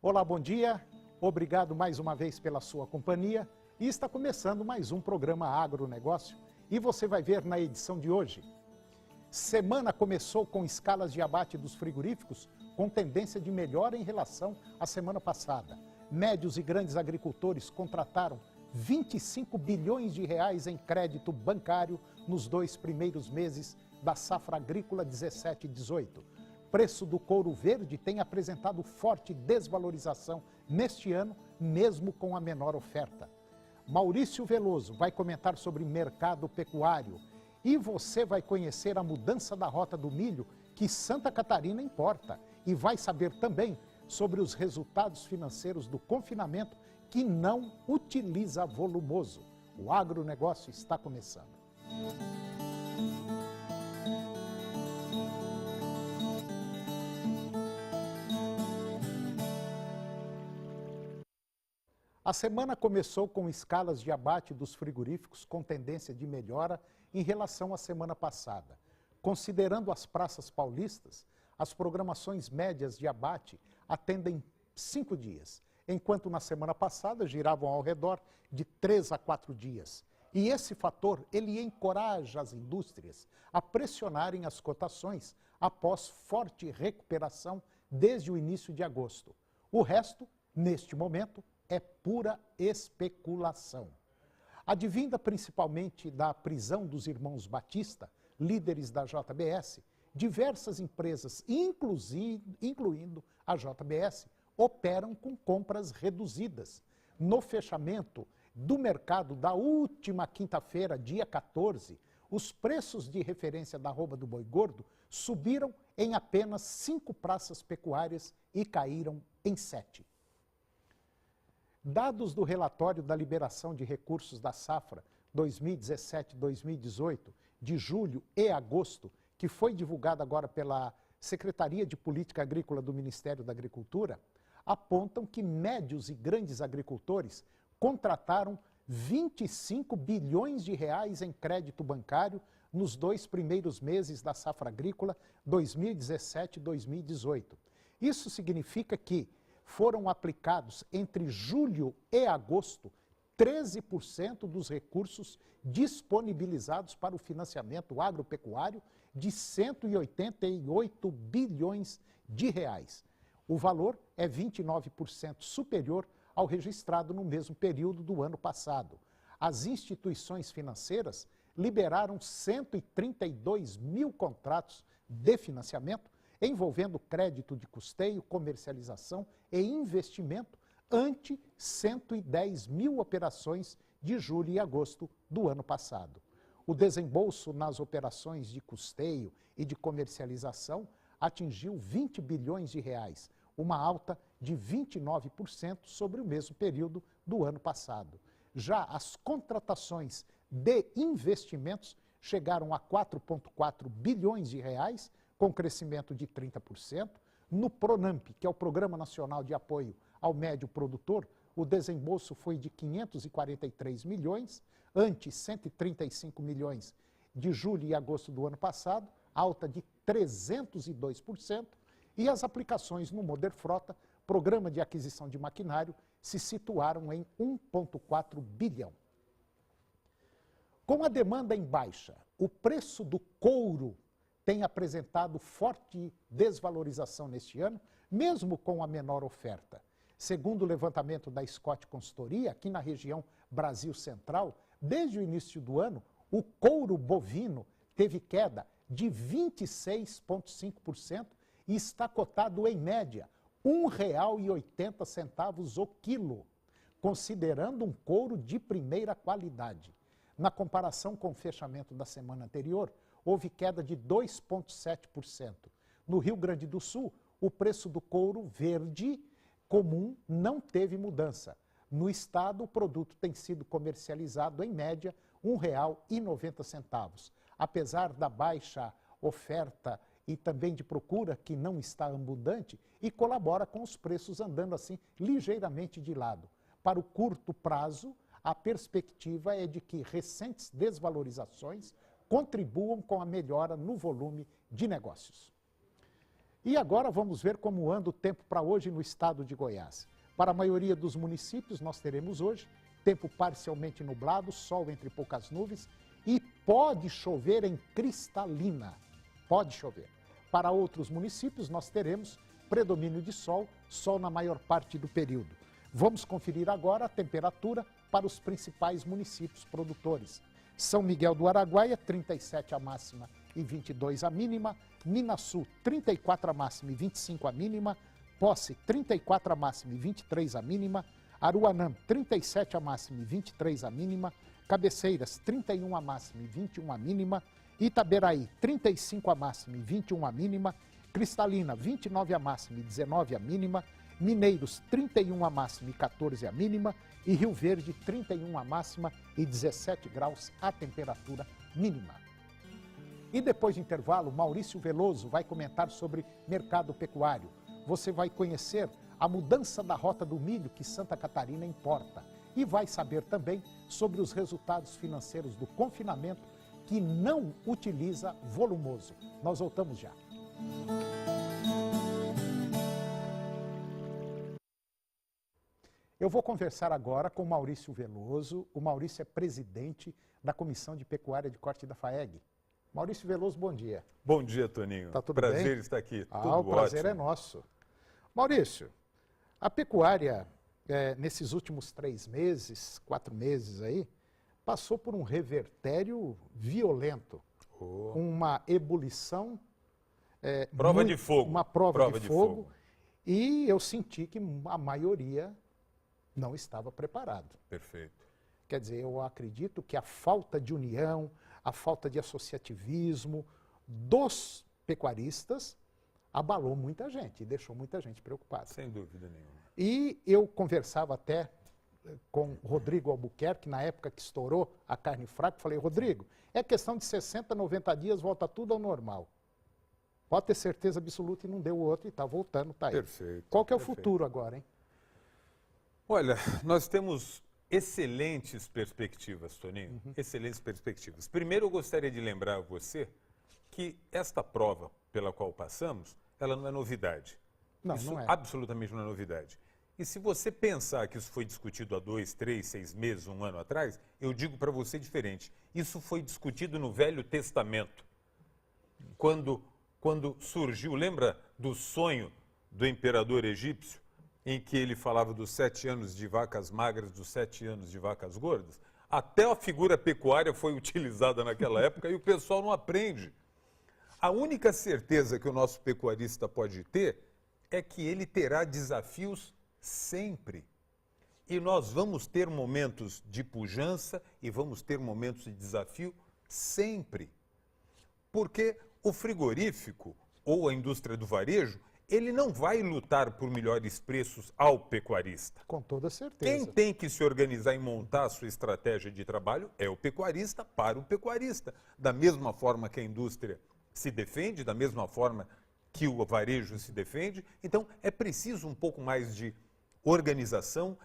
Olá, bom dia. Obrigado mais uma vez pela sua companhia. E está começando mais um programa Agronegócio. E você vai ver na edição de hoje. Semana começou com escalas de abate dos frigoríficos com tendência de melhora em relação à semana passada. Médios e grandes agricultores contrataram 25 bilhões de reais em crédito bancário nos 2 primeiros meses da safra agrícola 17 e 18. Preço do couro verde tem apresentado forte desvalorização neste ano, mesmo com a menor oferta. Maurício Veloso vai comentar sobre mercado pecuário e você vai conhecer a mudança da rota do milho que Santa Catarina importa e vai saber também sobre os resultados financeiros do confinamento que não utiliza volumoso. O agronegócio está começando. A semana começou com escalas de abate dos frigoríficos com tendência de melhora em relação à semana passada. Considerando as praças paulistas, as programações médias de abate atendem 5 dias, enquanto na semana passada giravam ao redor de 3 a 4 dias. E esse fator, ele encoraja as indústrias a pressionarem as cotações após forte recuperação desde o início de agosto. O resto, neste momento, é pura especulação. Advinda principalmente da prisão dos irmãos Batista, líderes da JBS, diversas empresas, incluindo a JBS, operam com compras reduzidas. No fechamento do mercado da última quinta-feira, dia 14, os preços de referência da arroba do boi gordo subiram em apenas 5 praças pecuárias e caíram em 7. Dados do relatório da liberação de recursos da safra 2017-2018, de julho e agosto, que foi divulgado agora pela Secretaria de Política Agrícola do Ministério da Agricultura, apontam que médios e grandes agricultores contrataram 25 bilhões de reais em crédito bancário nos 2 primeiros meses da safra agrícola 2017-2018. Isso significa que foram aplicados entre julho e agosto 13% dos recursos disponibilizados para o financiamento agropecuário de 188 bilhões de reais. O valor é 29% superior ao registrado no mesmo período do ano passado. As instituições financeiras liberaram 132 mil contratos de financiamento envolvendo crédito de custeio, comercialização e investimento, ante 110 mil operações de julho e agosto do ano passado. O desembolso nas operações de custeio e de comercialização atingiu 20 bilhões de reais, uma alta de 29% sobre o mesmo período do ano passado. Já as contratações de investimentos chegaram a 4,4 bilhões de reais, com crescimento de 30%. No PRONAMP, que é o Programa Nacional de Apoio ao Médio Produtor, o desembolso foi de 543 milhões, ante 135 milhões de julho e agosto do ano passado, alta de 302%, e as aplicações no Moderfrota, Programa de Aquisição de Maquinário, se situaram em 1,4 bilhão. Com a demanda em baixa, o preço do couro tem apresentado forte desvalorização neste ano, mesmo com a menor oferta. Segundo o levantamento da Scott Consultoria, aqui na região Brasil Central, desde o início do ano, o couro bovino teve queda de 26,5% e está cotado em média R$ 1,80 o quilo, considerando um couro de primeira qualidade. Na comparação com o fechamento da semana anterior, houve queda de 2,7%. No Rio Grande do Sul, o preço do couro verde comum não teve mudança. No estado, o produto tem sido comercializado em média R$ 1,90. Apesar da baixa oferta e também de procura que não está abundante e colabora com os preços andando assim ligeiramente de lado. Para o curto prazo, a perspectiva é de que recentes desvalorizações contribuam com a melhora no volume de negócios. E agora vamos ver como anda o tempo para hoje no estado de Goiás. Para a maioria dos municípios, nós teremos hoje tempo parcialmente nublado, sol entre poucas nuvens e pode chover em Cristalina. Pode chover. Para outros municípios, nós teremos predomínio de sol, sol na maior parte do período. Vamos conferir agora a temperatura para os principais municípios produtores. São Miguel do Araguaia, 37 a máxima e 22 a mínima. Minasul, 34 a máxima e 25 a mínima. Posse, 34 a máxima e 23 a mínima. Aruanã, 37 a máxima e 23 a mínima. Cabeceiras, 31 a máxima e 21 a mínima. Itaberaí, 35 a máxima e 21 a mínima. Cristalina, 29 a máxima e 19 a mínima. Mineiros, 31 a máxima e 14 a mínima. E Rio Verde, 31 a máxima e 17 graus a temperatura mínima. E depois do intervalo, Maurício Veloso vai comentar sobre mercado pecuário. Você vai conhecer a mudança da rota do milho que Santa Catarina importa. E vai saber também sobre os resultados financeiros do confinamento que não utiliza volumoso. Nós voltamos já. Eu vou conversar agora com o Maurício Veloso. O Maurício é presidente da Comissão de Pecuária de Corte da FAEG. Maurício Veloso, bom dia. Bom dia, Toninho. Tá tudo prazer bem? Estar aqui. O prazer é nosso. Maurício, a pecuária, nesses últimos 3 meses, 4 meses aí, passou por um revertério violento. Uma ebulição. Prova de fogo. Uma prova de fogo. E eu senti que a maioria não estava preparado. Perfeito. Quer dizer, eu acredito que a falta de união, a falta de associativismo dos pecuaristas abalou muita gente e deixou muita gente preocupada. Sem dúvida nenhuma. E eu conversava até com Rodrigo Albuquerque, na época que estourou a carne fraca, falei, Rodrigo, é questão de 60, 90 dias, volta tudo ao normal. Pode ter certeza absoluta e não deu outro e está voltando, está aí. Perfeito. Qual que é o futuro agora, hein? Olha, nós temos excelentes perspectivas, Toninho, excelentes perspectivas. Primeiro, eu gostaria de lembrar a você que esta prova pela qual passamos, ela não é novidade. Não, isso não é. Absolutamente não é novidade. E se você pensar que isso foi discutido há 2, 3, 6 meses, 1 ano atrás, eu digo para você diferente. Isso foi discutido no Velho Testamento. Quando surgiu, lembra do sonho do imperador egípcio? Em que ele falava dos 7 anos de vacas magras, dos 7 anos de vacas gordas, até a figura pecuária foi utilizada naquela época e o pessoal não aprende. A única certeza que o nosso pecuarista pode ter é que ele terá desafios sempre. E nós vamos ter momentos de pujança e vamos ter momentos de desafio sempre. Porque o frigorífico ou a indústria do varejo, ele não vai lutar por melhores preços ao pecuarista. Com toda certeza. Quem tem que se organizar e montar a sua estratégia de trabalho é o pecuarista para o pecuarista. Da mesma forma que a indústria se defende, da mesma forma que o varejo se defende. Então, é preciso um pouco mais de organização,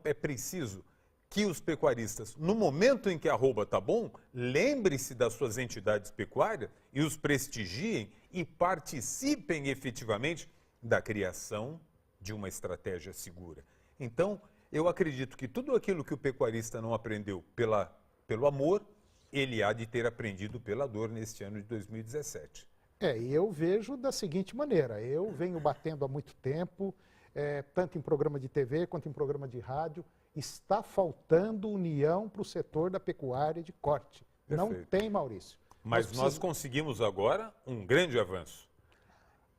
é preciso que os pecuaristas, no momento em que a arroba está bom, lembre-se das suas entidades pecuárias e os prestigiem e participem efetivamente da criação de uma estratégia segura. Então, eu acredito que tudo aquilo que o pecuarista não aprendeu pelo amor, ele há de ter aprendido pela dor neste ano de 2017. E eu vejo da seguinte maneira, eu venho batendo há muito tempo, tanto em programa de TV quanto em programa de rádio, está faltando união para o setor da pecuária de corte. Perfeito. Não tem, Maurício. Mas nós conseguimos agora um grande avanço.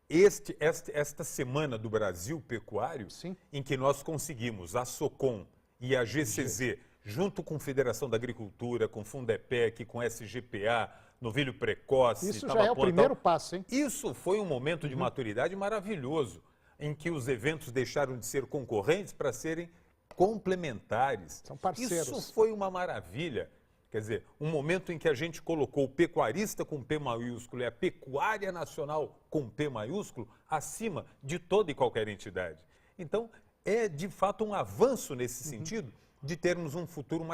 Esta semana do Brasil Pecuário, Sim. em que nós conseguimos a SOCOM e a GCZ, junto com a Federação da Agricultura, com Fundepec, com SGPA, Novilho Precoce... Isso já é o primeiro passo, hein? Isso foi um momento de maturidade maravilhoso, em que os eventos deixaram de ser concorrentes para serem complementares. São parceiros. Isso foi uma maravilha. Quer dizer, um momento em que a gente colocou o pecuarista com P maiúsculo e a pecuária nacional com P maiúsculo acima de toda e qualquer entidade. Então, é de fato um avanço nesse sentido de termos um futuro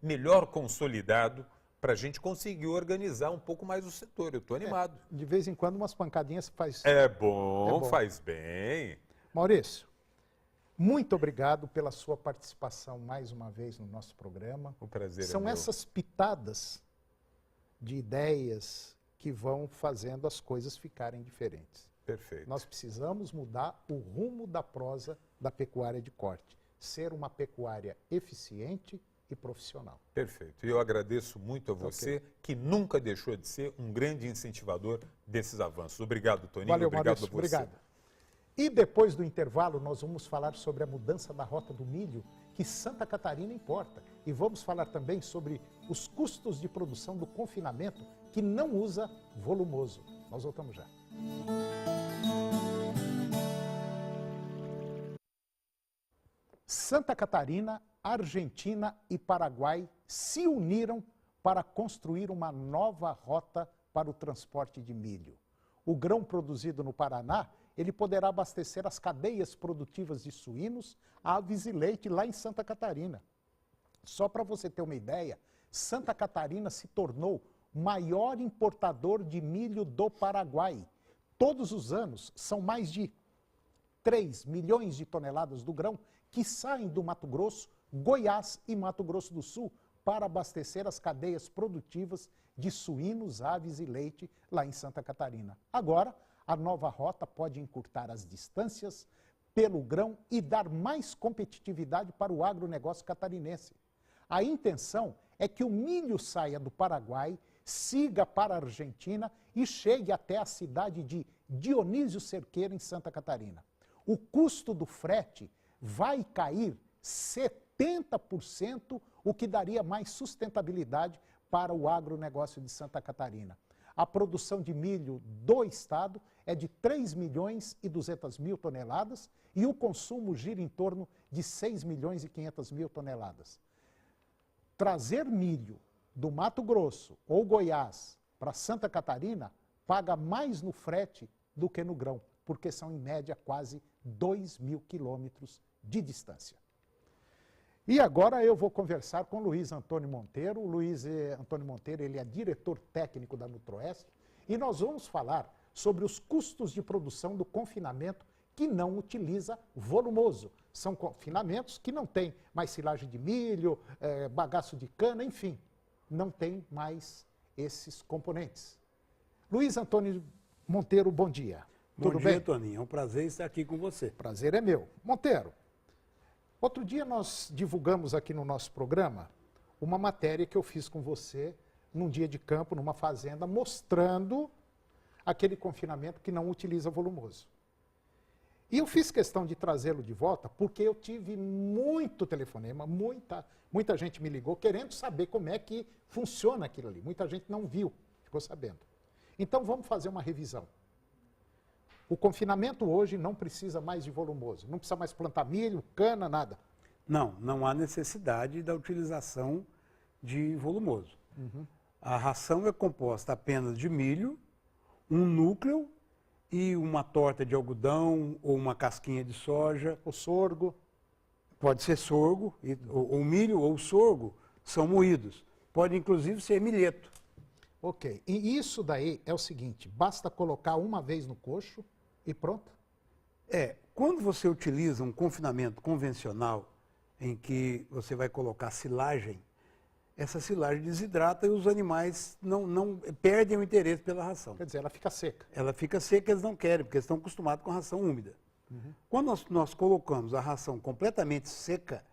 melhor consolidado para a gente conseguir organizar um pouco mais o setor. Eu estou animado. De vez em quando umas pancadinhas faz... É bom, faz bem. Maurício, muito obrigado pela sua participação mais uma vez no nosso programa. O prazer São é meu. essas pitadas de ideias que vão fazendo as coisas ficarem diferentes. Perfeito. Nós precisamos mudar o rumo da prosa da pecuária de corte. Ser uma pecuária eficiente e profissional. Perfeito. E eu agradeço muito a você, que nunca deixou de ser um grande incentivador desses avanços. Obrigado, Toninho. Valeu, obrigado Maurício. a você. Obrigado. E depois do intervalo, nós vamos falar sobre a mudança da rota do milho que Santa Catarina importa. E vamos falar também sobre os custos de produção do confinamento que não usa volumoso. Nós voltamos já. Santa Catarina, Argentina e Paraguai se uniram para construir uma nova rota para o transporte de milho. O grão produzido no Paraná, ele poderá abastecer as cadeias produtivas de suínos, aves e leite lá em Santa Catarina. Só para você ter uma ideia, Santa Catarina se tornou o maior importador de milho do Paraguai. Todos os anos são mais de 3 milhões de toneladas do grão que saem do Mato Grosso, Goiás e Mato Grosso do Sul para abastecer as cadeias produtivas de suínos, aves e leite lá em Santa Catarina. Agora, a nova rota pode encurtar as distâncias pelo grão e dar mais competitividade para o agronegócio catarinense. A intenção é que o milho saia do Paraguai, siga para a Argentina e chegue até a cidade de Dionísio Cerqueira, em Santa Catarina. O custo do frete vai cair 70%, o que daria mais sustentabilidade para o agronegócio de Santa Catarina. A produção de milho do estado é de 3 milhões e 200 mil toneladas e o consumo gira em torno de 6 milhões e 500 mil toneladas. Trazer milho do Mato Grosso ou Goiás para Santa Catarina paga mais no frete do que no grão, porque são em média quase 2.000 quilômetros de distância. E agora eu vou conversar com Luiz Antônio Monteiro. O Luiz Antônio Monteiro, ele é diretor técnico da Nutroeste, e nós vamos falar sobre os custos de produção do confinamento que não utiliza volumoso. São confinamentos que não tem mais silagem de milho, bagaço de cana, enfim, não tem mais esses componentes. Luiz Antônio Monteiro, bom dia. Tudo bem? Bom dia, Toninho. É um prazer estar aqui com você. Prazer é meu. Monteiro, outro dia nós divulgamos aqui no nosso programa uma matéria que eu fiz com você num dia de campo, numa fazenda, mostrando aquele confinamento que não utiliza volumoso. E eu fiz questão de trazê-lo de volta porque eu tive muito telefonema, muita gente me ligou querendo saber como é que funciona aquilo ali. Muita gente não viu, ficou sabendo. Então vamos fazer uma revisão. O confinamento hoje não precisa mais de volumoso, não precisa mais plantar milho, cana, nada. Não há necessidade da utilização de volumoso. A ração é composta apenas de milho, um núcleo e uma torta de algodão ou uma casquinha de soja. O sorgo. Pode ser sorgo, o milho ou o sorgo são moídos. Pode inclusive ser milheto. Ok, e isso daí é o seguinte, basta colocar uma vez no coxo e pronto? Quando você utiliza um confinamento convencional, em que você vai colocar silagem, essa silagem desidrata e os animais não perdem o interesse pela ração. Quer dizer, ela fica seca. Ela fica seca, eles não querem, porque eles estão acostumados com a ração úmida. Quando nós colocamos a ração completamente seca,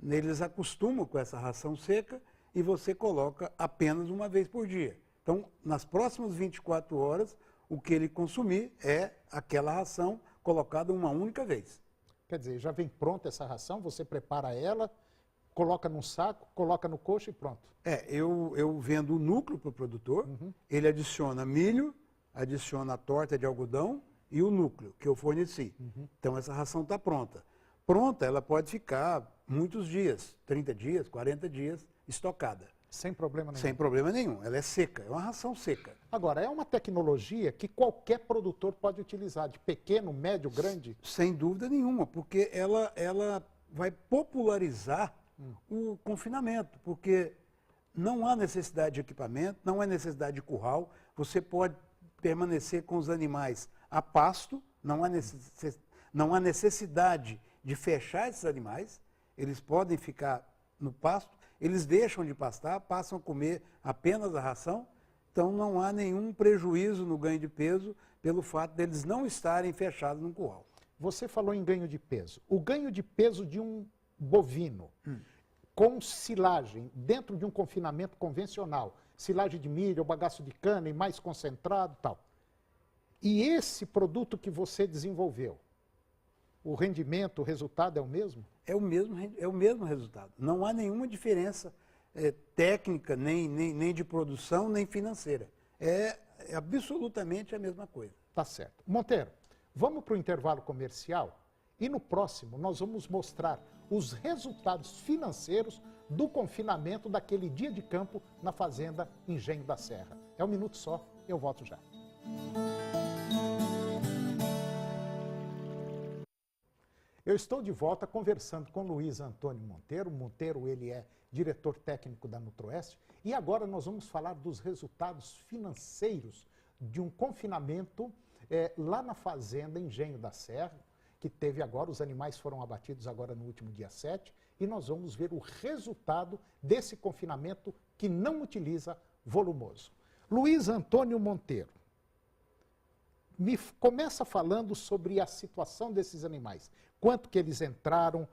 eles acostumam com essa ração seca e você coloca apenas uma vez por dia. Então, nas próximas 24 horas, o que ele consumir é aquela ração colocada uma única vez. Quer dizer, já vem pronta essa ração, você prepara ela, coloca num saco, coloca no coxo e pronto. Eu vendo o núcleo para o produtor, ele adiciona milho, adiciona a torta de algodão e o núcleo que eu forneci. Então essa ração está pronta. Pronta, ela pode ficar muitos dias, 30 dias, 40 dias, estocada. Sem problema nenhum. Sem problema nenhum, ela é seca, é uma ração seca. Agora, é uma tecnologia que qualquer produtor pode utilizar, de pequeno, médio, grande? Sem dúvida nenhuma, porque ela vai popularizar o confinamento, porque Não há necessidade de equipamento, não há necessidade de curral. Você pode permanecer com os animais a pasto, não há necessidade de fechar esses animais. Eles podem ficar no pasto, eles deixam de pastar, passam a comer apenas a ração. Então não há nenhum prejuízo no ganho de peso pelo fato deles não estarem fechados no curral. Você falou em ganho de peso. O ganho de peso de um bovino com silagem dentro de um confinamento convencional, silagem de milho, bagaço de cana e mais concentrado e tal. E esse produto que você desenvolveu, o rendimento, o resultado é o mesmo? É o mesmo resultado. Não há nenhuma diferença técnica, nem de produção, nem financeira. É absolutamente a mesma coisa. Tá certo. Monteiro, vamos para o intervalo comercial e no próximo nós vamos mostrar os resultados financeiros do confinamento daquele dia de campo na fazenda Engenho da Serra. É um minuto só, eu volto já. Eu estou de volta conversando com Luiz Antônio Monteiro. Monteiro, ele é diretor técnico da Nutroeste. E agora nós vamos falar dos resultados financeiros de um confinamento lá na fazenda Engenho da Serra, que teve agora, os animais foram abatidos agora no último dia 7, e nós vamos ver o resultado desse confinamento que não utiliza volumoso. Luiz Antônio Monteiro, me começa falando sobre a situação desses animais. Quanto que eles entraram,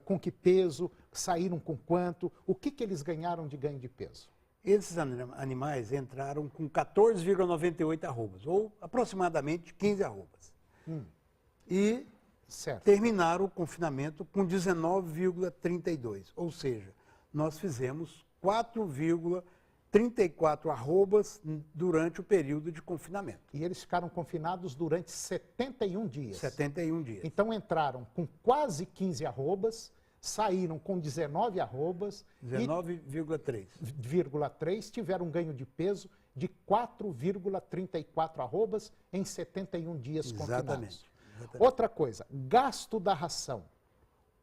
com que peso, saíram com quanto, o que eles ganharam de ganho de peso? Esses animais entraram com 14,98 arrobas, ou aproximadamente 15 arrobas. E terminaram o confinamento com 19,32, ou seja, nós fizemos 4,34 arrobas durante o período de confinamento. E eles ficaram confinados durante 71 dias. 71 dias. Então entraram com quase 15 arrobas, saíram com 19 arrobas. 19,3. Tiveram um ganho de peso de 4,34 arrobas em 71 dias confinados. Exatamente. Outra coisa, gasto da ração,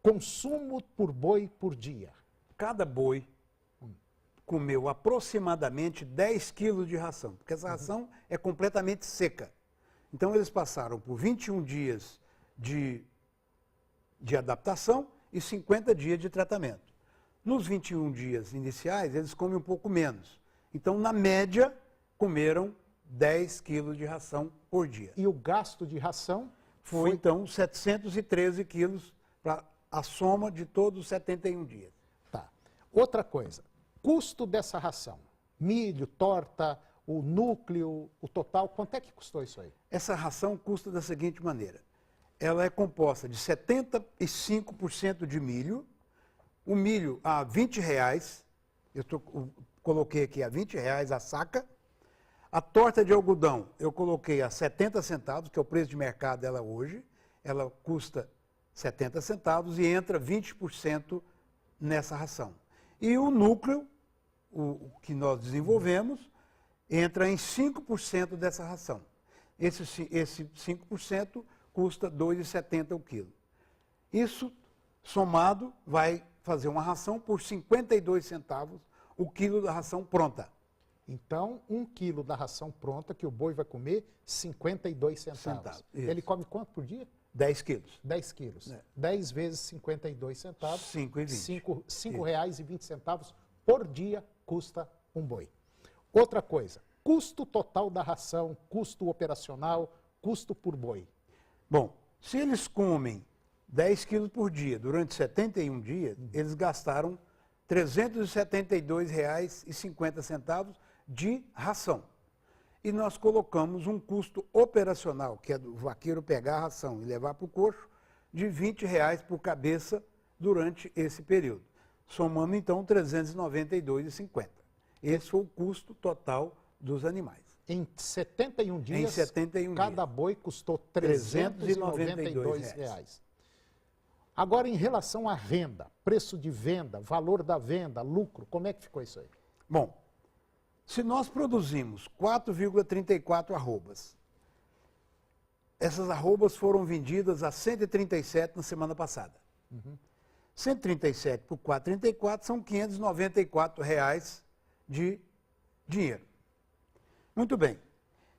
consumo por boi por dia. Cada boi comeu aproximadamente 10 quilos de ração, porque essa ração é completamente seca. Então eles passaram por 21 dias de adaptação e 50 dias de tratamento. Nos 21 dias iniciais, eles comem um pouco menos. Então, na média, comeram 10 quilos de ração por dia. E o gasto de ração? Foi, então, 713 quilos para a soma de todos os 71 dias. Tá. Outra coisa, custo dessa ração, milho, torta, o núcleo, o total, quanto é que custou isso aí? Essa ração custa da seguinte maneira. Ela é composta de 75% de milho, o milho a R$20, coloquei aqui a R$20 a saca. A torta de algodão eu coloquei a 70 centavos, que é o preço de mercado dela hoje. Ela custa 70 centavos e entra 20% nessa ração. E o núcleo, o que nós desenvolvemos, entra em 5% dessa ração. Esse 5% custa R$ 2,70 o quilo. Isso, somado, vai fazer uma ração por 52 centavos o quilo da ração pronta. Então, 1 quilo da ração pronta que o boi vai comer, 52 centavos. Ele come quanto por dia? 10 quilos. 10 quilos. 10 vezes 52 centavos. 5,20. R$5,20 por dia custa um boi. Outra coisa, custo total da ração, custo operacional, custo por boi. Bom, se eles comem 10 quilos por dia durante 71 dias, eles gastaram R$ 372,50 de ração. E nós colocamos um custo operacional, que é do vaqueiro pegar a ração e levar para o coxo, de R$ 20 por cabeça durante esse período. Somando, então, R$ 392,50. Esse foi o custo total dos animais. Em 71 dias, cada boi custou R$ 392. Agora, em relação à renda, preço de venda, valor da venda, lucro, como é que ficou isso aí? Bom, se nós produzimos 4,34 arrobas, essas arrobas foram vendidas a 137 na semana passada. 137 por 4,34 são R$ 594 de dinheiro. Muito bem.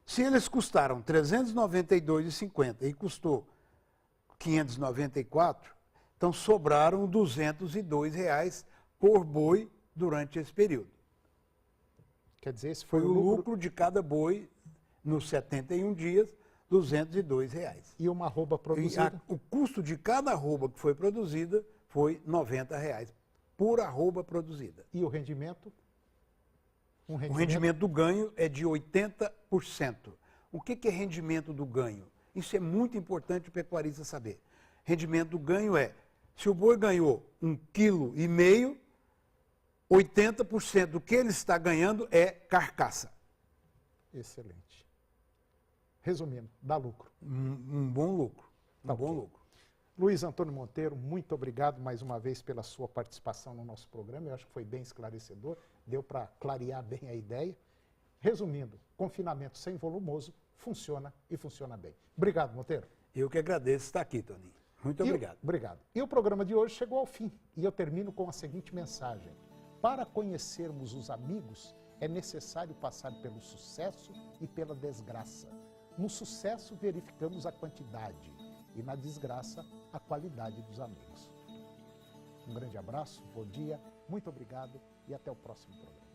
Se eles custaram R$ 392,50 e custou R$ 594, então sobraram R$ 202 por boi durante esse período. Quer dizer, esse Foi o lucro de cada boi nos 71 dias, R$ 202. E uma arroba produzida? O custo de cada arroba que foi produzida foi R$ 90 por arroba produzida. E o rendimento? O rendimento do ganho é de 80%. O que é rendimento do ganho? Isso é muito importante o pecuarista saber. Rendimento do ganho é, se o boi ganhou 1,5 kg, 80% do que ele está ganhando é carcaça. Excelente. Resumindo, dá lucro. Um bom lucro. Tá bom lucro. Luiz Antônio Monteiro, muito obrigado mais uma vez pela sua participação no nosso programa. Eu acho que foi bem esclarecedor, deu para clarear bem a ideia. Resumindo, confinamento sem volumoso funciona e funciona bem. Obrigado, Monteiro. Eu que agradeço estar aqui, Toninho. Muito obrigado. Obrigado. E o programa de hoje chegou ao fim e eu termino com a seguinte mensagem. Para conhecermos os amigos, é necessário passar pelo sucesso e pela desgraça. No sucesso, verificamos a quantidade e na desgraça, a qualidade dos amigos. Um grande abraço, bom dia, muito obrigado e até o próximo programa.